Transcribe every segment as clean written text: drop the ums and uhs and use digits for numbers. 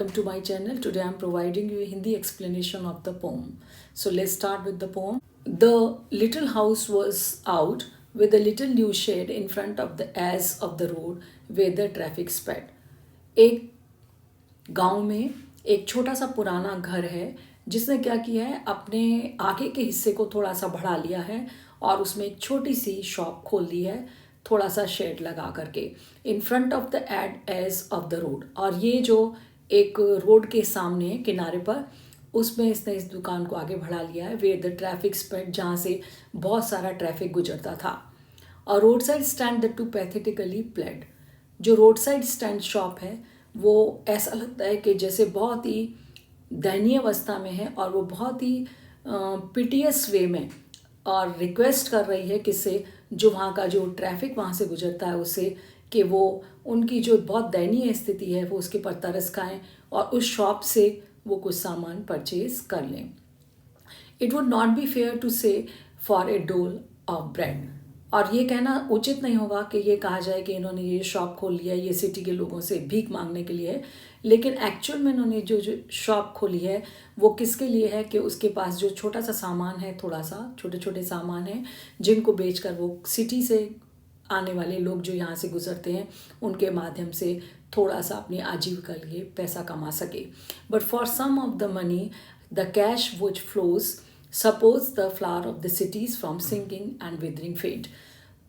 welcome to my channel. Today I am providing you a Hindi explanation of the poem. So let's start with the poem. The little house was out with a little new shed in front of the edge of the road where the traffic sped. एक गांव में एक छोटा सा पुराना घर है जिसने क्या किया है, अपने आगे के हिस्से को थोड़ा सा बढ़ा लिया है और उसमें एक छोटी सी शॉप खोल दी है, थोड़ा सा शेड लगा करके in front of the edge of the road. और ये जो एक रोड के सामने किनारे पर, उसमें इसने इस दुकान को आगे बढ़ा लिया है वेयर द ट्रैफिक स्प्रेड, जहाँ से बहुत सारा ट्रैफिक गुजरता था। और road side stand the two pathetically played. जो रोड साइड स्टैंड शॉप है वो ऐसा लगता है कि जैसे बहुत ही दयनीय अवस्था में है और वो बहुत ही पिटियस वे में और रिक्वेस्ट कर रही है किससे, जो वहाँ का जो ट्रैफिक वहाँ से गुजरता है उससे, कि वो उनकी जो बहुत दयनीय स्थिति है वो उसके पर तरस खाएं और उस शॉप से वो कुछ सामान परचेज कर लें। It would not be fair to say for a dole of bread. और ये कहना उचित नहीं होगा कि ये कहा जाए कि इन्होंने ये शॉप खोल लिया है ये सिटी के लोगों से भीख मांगने के लिए है, लेकिन एक्चुअल में इन्होंने जो जो शॉप खोली है वो किसके लिए है कि उसके पास जो छोटा सा सामान है, थोड़ा सा छोटे छोटे सामान हैं जिनको बेचकर वो सिटी से आने वाले लोग जो यहाँ से गुजरते हैं उनके माध्यम से थोड़ा सा अपनी आजीविका के लिए पैसा कमा सके। But for some of the money the cash which flows suppose the flower of the cities from sinking and withering fate.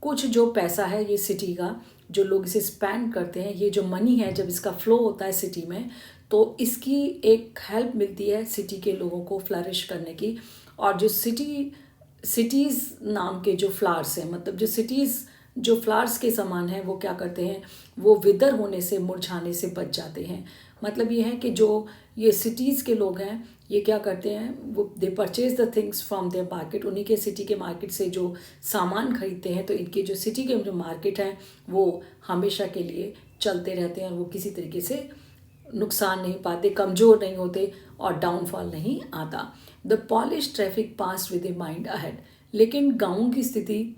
कुछ जो पैसा है ये सिटी का, जो लोग इसे स्पेंड करते हैं, ये जो मनी है जब इसका फ्लो होता है सिटी में तो इसकी एक हेल्प मिलती है सिटी के लोगों को फ्लरिश करने की। और जो सिटीज़ नाम के जो फ्लावर्स हैं, मतलब जो सिटीज़ जो फ्लावर्स के समान है, वो क्या करते हैं, वो विदर होने से, मुरझाने से बच जाते हैं। मतलब ये है कि जो ये सिटीज़ के लोग हैं ये क्या करते हैं, वो दे purchase the things from their market. उन्हीं के सिटी के मार्केट से जो सामान खरीदते हैं तो इनके जो सिटी के जो मार्केट हैं वो हमेशा के लिए चलते रहते हैं और वो किसी तरीके से नुकसान नहीं पाते, कमज़ोर नहीं होते और डाउनफॉल नहीं आता। The polish traffic pass with a mind ahead. लेकिन गाँवों की स्थिति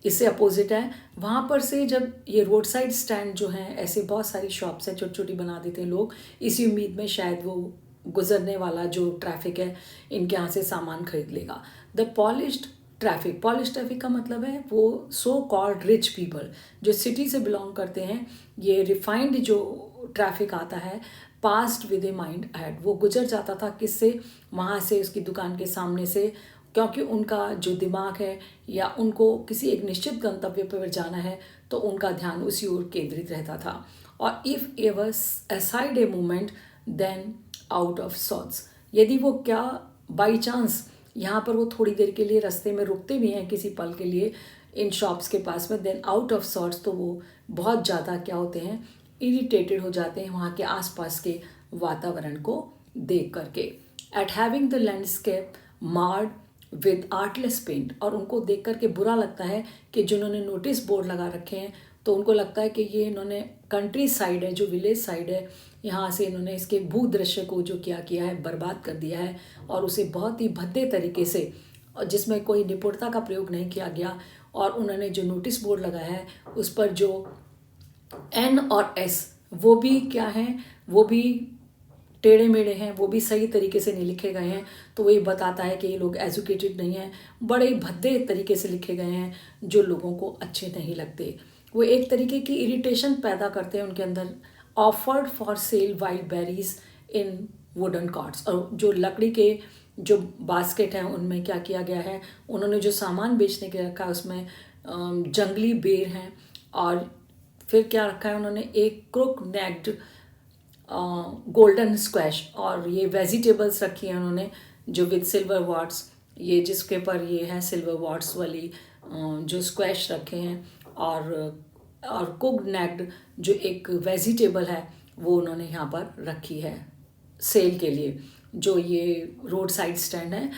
इससे अपोजिट है। वहाँ पर से जब ये रोड साइड स्टैंड जो हैं, ऐसे बहुत सारी शॉप्स हैं छोटी छोटी बना देते हैं लोग, इसी उम्मीद में शायद वो गुजरने वाला जो ट्रैफिक है इनके यहाँ से सामान खरीद लेगा। द पॉलिश्ड ट्रैफिक का मतलब है वो सो कॉल्ड रिच पीपल जो सिटी से बिलोंग करते हैं। ये रिफाइंड जो ट्रैफिक आता है past with a mind ahead, वो गुजर जाता था किससे, वहाँ से, उसकी दुकान के सामने से, क्योंकि उनका जो दिमाग है या उनको किसी एक निश्चित गंतव्य पर जाना है तो उनका ध्यान उसी ओर केंद्रित रहता था। और if ever aside a moment then out of sorts. यदि वो क्या बाई चांस यहाँ पर वो थोड़ी देर के लिए रास्ते में रुकते भी हैं किसी पल के लिए इन शॉप्स के पास में, देन आउट ऑफ सॉर्ट्स, तो वो बहुत ज़्यादा क्या होते हैं, इरिटेटेड हो जाते हैं वहाँ के आसपास के वातावरण को देख करके। At having the landscape marred with artless paint. और उनको देख करके बुरा लगता है कि जिन्होंने नोटिस बोर्ड लगा रखे हैं तो उनको लगता है कि ये इन्होंने कंट्री साइड है, जो विलेज साइड है, यहाँ से इन्होंने इसके भू दृश्य को जो क्या किया है, बर्बाद कर दिया है और उसे बहुत ही भद्दे तरीके से, जिसमें कोई निपुणता का प्रयोग नहीं किया गया। और उन्होंने जो नोटिस बोर्ड लगाया है उस पर जो एन और एस वो भी क्या हैं, वो भी टेढ़े मेढ़े हैं, वो भी सही तरीके से नहीं लिखे गए हैं। तो वो ये बताता है कि ये लोग एजुकेटेड नहीं हैं, बड़े भद्दे तरीके से लिखे गए हैं जो लोगों को अच्छे नहीं लगते। वो एक तरीके की इरिटेशन पैदा करते हैं उनके अंदर। Offered for sale wild berries in wooden carts. और जो लकड़ी के जो बास्केट हैं उनमें क्या किया गया है, उन्होंने जो सामान बेचने के रखा है उसमें जंगली बेर हैं। और फिर क्या रखा है उन्होंने, एक क्रुक नेक्ड गोल्डन स्क्वैश, और ये वेजिटेबल्स रखी हैं उन्होंने जो विद सिल्वर वॉट्स, ये जिसके पर ये है सिल्वर वॉट्स वाली जो स्क्वैश रखे हैं। और कुक्ड नेक्ड जो एक वेजिटेबल है वो उन्होंने यहाँ पर रखी है सेल के लिए, जो ये रोड साइड स्टैंड है।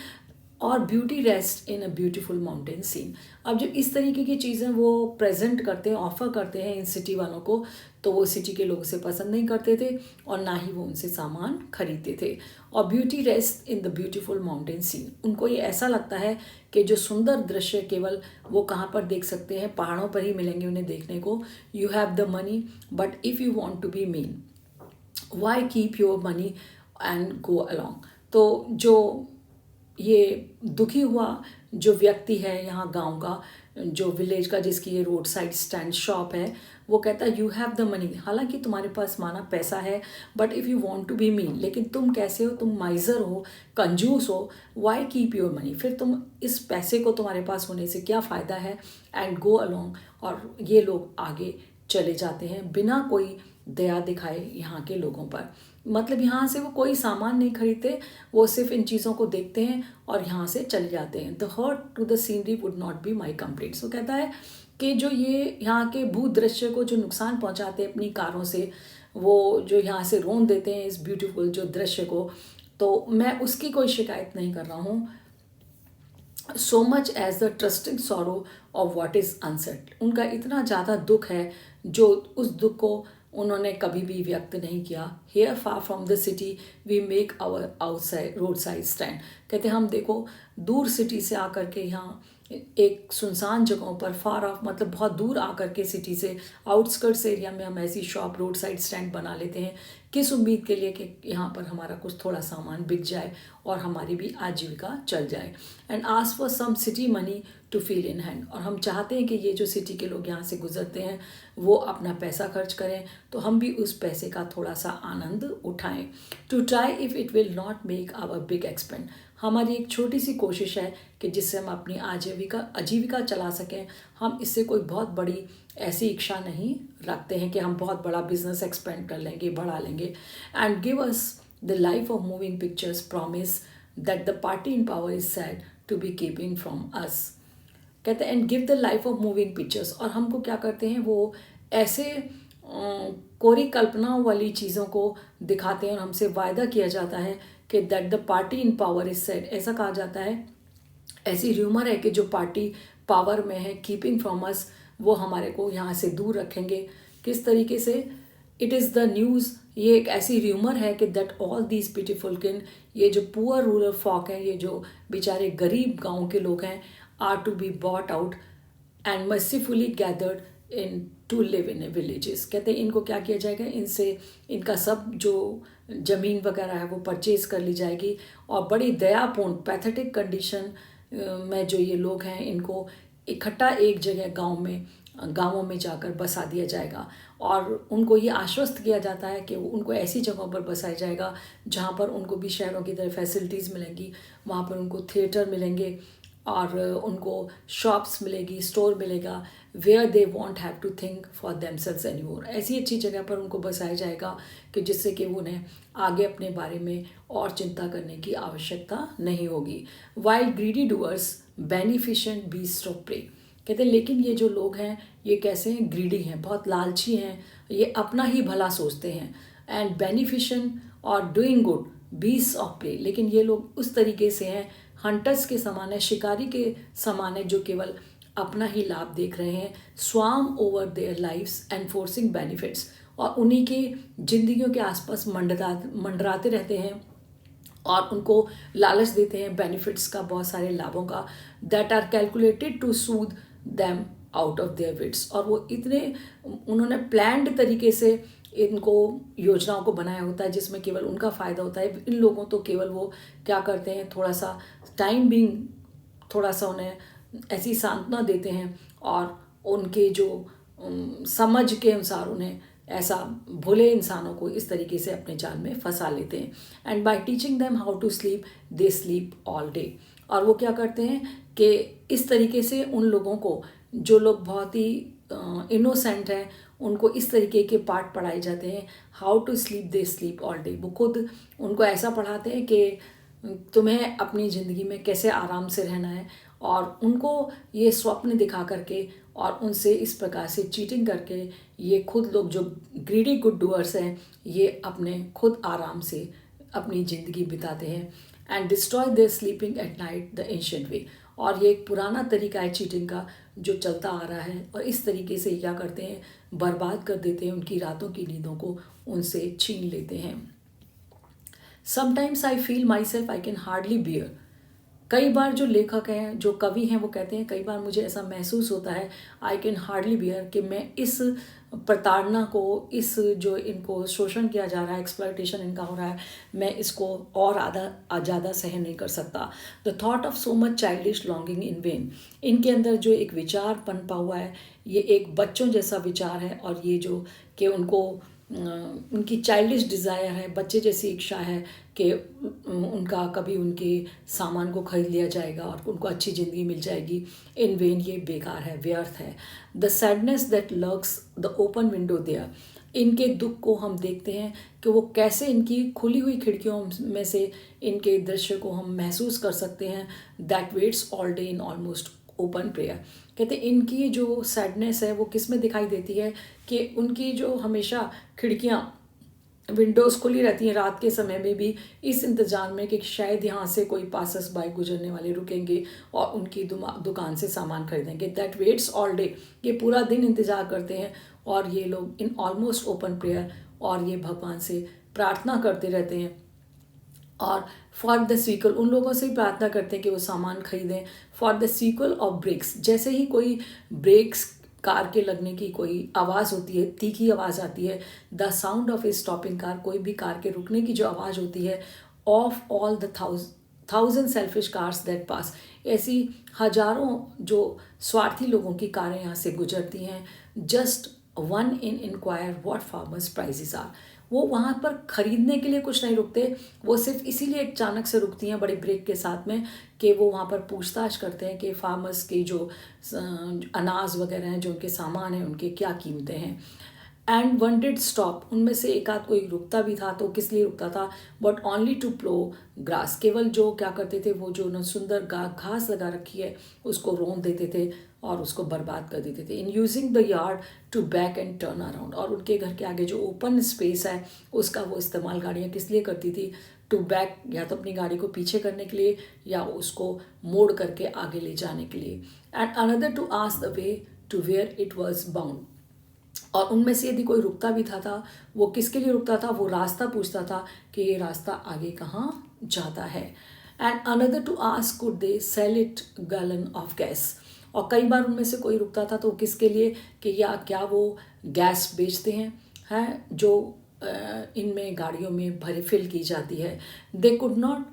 और beauty rest in a beautiful mountain scene. अब जो इस तरीके की चीज़ें वो प्रेजेंट करते हैं, ऑफ़र करते हैं इन सिटी वालों को, तो वो सिटी के लोग उसे पसंद नहीं करते थे और ना ही वो उनसे सामान खरीदते थे। और beauty rest in the beautiful mountain scene, उनको ये ऐसा लगता है कि जो सुंदर दृश्य केवल वो कहाँ पर देख सकते हैं, पहाड़ों पर ही मिलेंगे उन्हें देखने को। You have the money but if you want to be mean, why keep your money and go along. तो जो ये दुखी हुआ जो व्यक्ति है यहाँ गांव का, जो विलेज का, जिसकी ये रोड साइड स्टैंड शॉप है, वो कहता है यू हैव द मनी, हालांकि तुम्हारे पास माना पैसा है, but if you want to be me, लेकिन तुम कैसे हो, तुम माइजर हो, कंजूस हो, वाई कीप योर मनी, फिर तुम इस पैसे को तुम्हारे पास होने से क्या फ़ायदा है, एंड गो अलोंग। और ये लोग आगे चले जाते हैं बिना कोई दया दिखाए यहाँ के लोगों पर। मतलब यहाँ से वो कोई सामान नहीं खरीदते, वो सिर्फ इन चीज़ों को देखते हैं और यहाँ से चले जाते हैं। The hurt to the scenery would not be my complaints. वो कहता है कि जो ये यहाँ के भू दृश्य को जो नुकसान पहुँचाते हैं अपनी कारों से, वो जो यहाँ से रोन देते हैं इस ब्यूटीफुल जो दृश्य को, तो मैं उसकी कोई शिकायत नहीं कर रहा हूँ। So much as the trusting sorrow of what is unset. उनका इतना ज़्यादा दुख है जो उस दुख को उन्होंने कभी भी व्यक्त नहीं किया। Here far from the city we make our outside road side stand. कहते हम देखो दूर सिटी से आकर के यहाँ एक सुनसान जगहों पर, फार ऑफ मतलब बहुत दूर आकर के सिटी से आउटस्कर्ट्स एरिया में हम ऐसी शॉप रोड साइड स्टैंड बना लेते हैं, किस उम्मीद के लिए कि यहाँ पर हमारा कुछ थोड़ा सामान बिक जाए और हमारी भी आजीविका चल जाए। And ask for some city money to feel in hand. और हम चाहते हैं कि ये जो सिटी के लोग यहाँ से गुजरते हैं वो अपना पैसा खर्च करें, तो हम भी उस पैसे का थोड़ा सा आनंद उठाएं। To try if it will not make our big expend. हमारी एक छोटी सी कोशिश है कि जिससे हम अपनी आजीविका चला सकें। हम इससे कोई बहुत बड़ी ऐसी इच्छा नहीं रखते हैं कि हम बहुत बड़ा बिजनेस एक्सपेंड कर लेंगे, बढ़ा लेंगे। And give us the life of moving pictures, promise that the party in power is said to be keeping from us. कहते हैं and give the life of moving pictures. और हमको क्या करते हैं, वो ऐसे कोरी कल्पनाओं वाली चीज़ों को दिखाते हैं और हमसे वायदा किया जाता है कि that the party in power is said. ऐसा कहा जाता है, ऐसी र्यूमर है कि जो पार्टी पावर में है, कीपिंग फ्रॉम अस, वो हमारे को यहाँ से दूर रखेंगे। किस तरीके से? इट इज़ द न्यूज़, ये एक ऐसी र्यूमर है कि दैट ऑल दीज पिटीफुल किन, ये जो पुअर रूरल फॉक हैं, ये जो बेचारे गरीब गाँव के लोग हैं, are to be bought out and mercifully gathered in to live in a villages. कहते हैं इनको क्या किया जाएगा, इनसे इनका सब जो ज़मीन वगैरह है वो परचेज कर ली जाएगी और बड़ी दयापूर्ण पैथेटिक कंडीशन में जो ये लोग हैं इनको इकट्ठा एक जगह गाँवों में जाकर बसा दिया जाएगा। और उनको ये आश्वस्त किया जाता है कि उनको ऐसी जगहों पर बसाया जाएगा जहाँ पर उनको भी शहरों की तरह फैसिलिटीज़ मिलेंगी। वहाँ पर उनको थिएटर मिलेंगे और उनको शॉप्स मिलेगी, स्टोर मिलेगा, where they won't have to think for themselves anymore. ऐसी अच्छी जगह पर उनको बसाया जाएगा कि जिससे कि उन्हें आगे अपने बारे में और चिंता करने की आवश्यकता नहीं होगी। Wild greedy doers beneficent beast of prey. कहते हैं लेकिन ये जो लोग हैं ये कैसे हैं, ग्रीडी हैं, बहुत लालची हैं, ये अपना ही भला सोचते हैं। एंड बेनिफिशेंट और doing good beast of prey. लेकिन ये लोग उस तरीके से हैं, हंटर्स के समान है, शिकारी के समान है, जो केवल अपना ही लाभ देख रहे हैं। Swarm over their lives enforcing benefits. और उन्हीं की जिंदगियों के आसपास मंडराते रहते हैं और उनको लालच देते हैं बेनिफिट्स का, बहुत सारे लाभों का। That are calculated to soothe them out of their wits. और वो इतने उन्होंने प्लान्ड तरीके से इनको योजनाओं को बनाया होता है जिसमें केवल उनका फ़ायदा होता है। इन लोगों तो केवल वो क्या करते हैं, थोड़ा सा टाइम बिंग, थोड़ा सा उन्हें ऐसी सांत्वना देते हैं और उनके जो समझ के अनुसार उन्हें ऐसा भोले इंसानों को इस तरीके से अपने जाल में फंसा लेते हैं। And by teaching them how to sleep they sleep all day. और वो क्या करते हैं कि इस तरीके से उन लोगों को, जो लोग बहुत ही इनोसेंट हैं, उनको इस तरीके के पाठ पढ़ाए जाते हैं, how to sleep they sleep all day. वो खुद उनको ऐसा पढ़ाते हैं कि तुम्हें अपनी ज़िंदगी में कैसे आराम से रहना है, और उनको ये स्वप्न दिखा करके और उनसे इस प्रकार से चीटिंग करके ये खुद लोग जो ग्रीडी गुड डूअर्स हैं ये अपने खुद आराम से अपनी ज़िंदगी बिताते हैं। And destroy their sleeping at night the ancient way. और ये एक पुराना तरीका है चीटिंग का जो चलता आ रहा है, और इस तरीके से क्या करते हैं, बर्बाद कर देते हैं, उनकी रातों की नींदों को उनसे छीन लेते हैं। Sometimes I feel my self I can hardly bear कई बार जो लेखक हैं, जो कवि हैं, वो कहते हैं कई बार मुझे ऐसा महसूस होता है, आई कैन हार्डली बियर, कि मैं इस प्रताड़ना को, इस जो इनको शोषण किया जा रहा है, एक्सप्लॉयटेशन इनका हो रहा है, मैं इसको और आधा ज़्यादा सहन नहीं कर सकता। The thought of so much childish longing in when, इनके अंदर जो एक विचार पनपा हुआ है, ये एक बच्चों जैसा विचार है, और ये जो कि उनको उनकी चाइल्डिश डिज़ायर है, बच्चे जैसी इच्छा है कि उनका कभी उनके सामान को खरीद लिया जाएगा और उनको अच्छी ज़िंदगी मिल जाएगी। इन वेन, ये बेकार है, व्यर्थ है। The sadness that lurks the open window there, इनके दुख को हम देखते हैं कि वो कैसे इनकी खुली हुई खिड़कियों में से इनके दृश्य को हम महसूस कर सकते हैं। That waits all day in almost open prayer, कहते इनकी जो सैडनेस है वो किस में दिखाई देती है कि उनकी जो हमेशा खिड़कियाँ, विंडोज़ खुली रहती हैं रात के समय में भी, इस इंतज़ार में कि शायद यहाँ से कोई पासस बाय गुजरने वाले रुकेंगे और उनकी दुकान से सामान खरीदेंगे। दैट वेट्स ऑल डे, ये पूरा दिन इंतज़ार करते हैं, और ये लोग इन ऑलमोस्ट ओपन प्रेयर, और ये भगवान से प्रार्थना करते रहते हैं। और फॉर द सीक्वल, उन लोगों से ही प्रार्थना करते हैं कि वो सामान खरीदें। For the sequel of brakes, जैसे ही कोई ब्रेक्स, कार के लगने की कोई आवाज़ होती है, तीखी आवाज़ आती है, the sound of A stopping car, कोई भी कार के रुकने की जो आवाज़ होती है, of all the thousand selfish cars that pass, ऐसी हजारों जो स्वार्थी लोगों की कारें यहाँ से गुजरती हैं। Just one in inquire what farmers prices are, वो वहाँ पर ख़रीदने के लिए कुछ नहीं रुकते, वो सिर्फ इसीलिए अचानक से रुकती हैं बड़े ब्रेक के साथ में कि वो वहाँ पर पूछताछ करते हैं कि फार्मर्स के जो अनाज वगैरह हैं, जो उनके सामान हैं, उनके क्या कीमतें हैं। एंड वन डिड स्टॉप, उनमें से एक आध कोई रुकता भी था, तो किस लिए रुकता था, but only to plough grass, केवल जो क्या करते थे, वो जो न सुंदर घास लगा रखी है उसको रोन देते थे और उसको बर्बाद कर देते थे। In using the yard to back and turn around, और उनके घर के आगे जो ओपन स्पेस है उसका वो इस्तेमाल गाड़ियाँ किस लिए करती थी, टू बैक, या तो अपनी गाड़ी को पीछे करने के लिए या उसको मोड़ करके आगे ले जाने के लिए। And another to ask the way to where it was bound, और उनमें से यदि कोई रुकता भी था वो किसके लिए रुकता था, वो रास्ता पूछता था कि ये रास्ता आगे कहाँ जाता है। And another to ask could they sell it gallon of gas, और कई बार उनमें से कोई रुकता था तो किसके लिए कि या क्या वो गैस बेचते हैं जो इनमें गाड़ियों में भरे फिल की जाती है। They could not,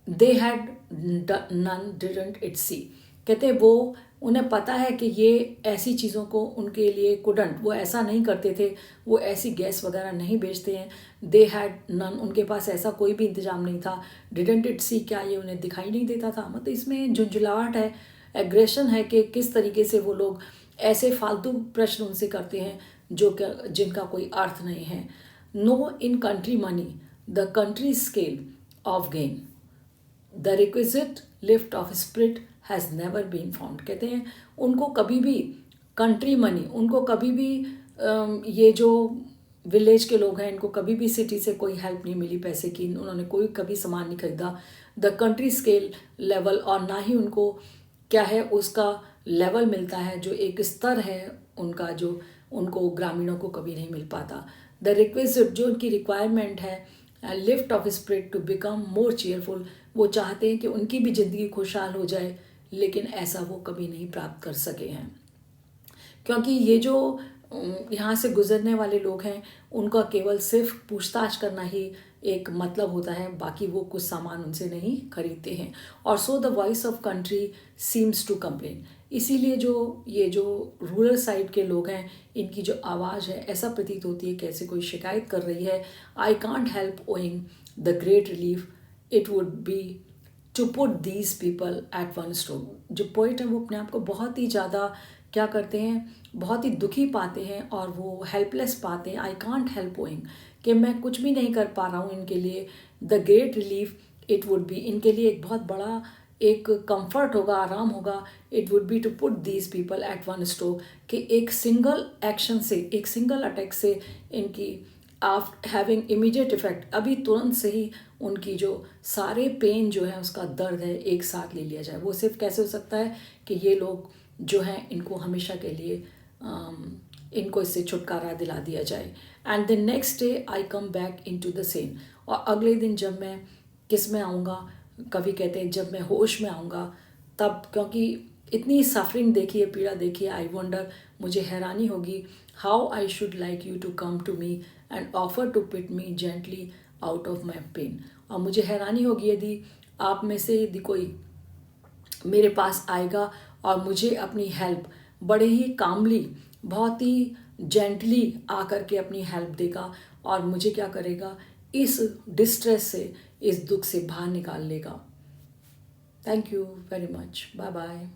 they had none didn't it see, कहते वो उन्हें पता है कि ये ऐसी चीज़ों को उनके लिए कुडंट, वो ऐसा नहीं करते थे, वो ऐसी गैस वगैरह नहीं बेचते हैं। दे हैड नन, उनके पास ऐसा कोई भी इंतजाम नहीं था। डिडंट इट सी, क्या ये उन्हें दिखाई नहीं देता था, मतलब इसमें झुंझुलाहट है, एग्रेशन है कि किस तरीके से वो लोग ऐसे फालतू प्रश्न उनसे करते हैं जो जिनका कोई अर्थ नहीं है। No in country money the country scale of gain, the requisite lift of spirit has never been found, कहते हैं उनको कभी भी कंट्री मनी, उनको कभी भी ये जो विलेज के लोग हैं इनको कभी भी सिटी से कोई हेल्प नहीं मिली पैसे की, उन्होंने कोई कभी सामान नहीं खरीदा। द कंट्री स्केल लेवल, और ना ही उनको क्या है उसका लेवल मिलता है, जो एक स्तर है उनका जो उनको ग्रामीणों को कभी नहीं मिल पाता। द रिक्विजिट, जो उनकी रिक्वायरमेंट है, lift of spirit to become more cheerful, वो चाहते हैं कि उनकी भी ज़िंदगी खुशहाल हो जाए, लेकिन ऐसा वो कभी नहीं प्राप्त कर सके हैं, क्योंकि ये जो यहाँ से गुजरने वाले लोग हैं उनका केवल सिर्फ पूछताछ करना ही एक मतलब होता है, बाकी वो कुछ सामान उनसे नहीं खरीदते हैं। और so the voice of country seems to complain, इसीलिए जो ये जो रूरल साइड के लोग हैं इनकी जो आवाज़ है ऐसा प्रतीत होती है कैसे कोई शिकायत कर रही है। I can't help owing the great relief it would be to put these people at one stroke, जो पोइट है वो अपने आप को बहुत ही ज़्यादा क्या करते हैं, बहुत ही दुखी पाते हैं और वो हेल्पलेस पाते हैं। आई कांट हेल्प ओइंग, कि मैं कुछ भी नहीं कर पा रहा हूँ इनके लिए। The great relief it would B, इनके लिए एक बहुत बड़ा एक कंफर्ट होगा, आराम होगा। It would be to put these people at one stroke, कि एक सिंगल एक्शन से, एक सिंगल अटैक से इनकी आफ्टर हैविंग इमीडिएट इफेक्ट, अभी तुरंत से ही उनकी जो सारे पेन जो है उसका दर्द है एक साथ ले लिया जाए। वो सिर्फ कैसे हो सकता है कि ये लोग जो हैं इनको हमेशा के लिए इनको इससे छुटकारा दिला दिया जाए। And the next day I come back in to the same, और अगले दिन जब मैं किस में आऊँगा, कवि कहते हैं जब मैं होश में आऊँगा तब, क्योंकि इतनी सफरिंग देखी है, पीड़ा देखी है, आई वंडर, मुझे हैरानी होगी, how I should like you to come to me and offer to pit me gently out of my pain. और मुझे हैरानी होगी यदि आप में से यदि कोई मेरे पास आएगा और मुझे अपनी हेल्प बड़े ही कामली, बहुत ही जेंटली आकर के अपनी हेल्प देगा और मुझे क्या करेगा, इस डिस्ट्रेस से, इस दुख से बाहर निकाल लेगा। Thank you very much, bye bye.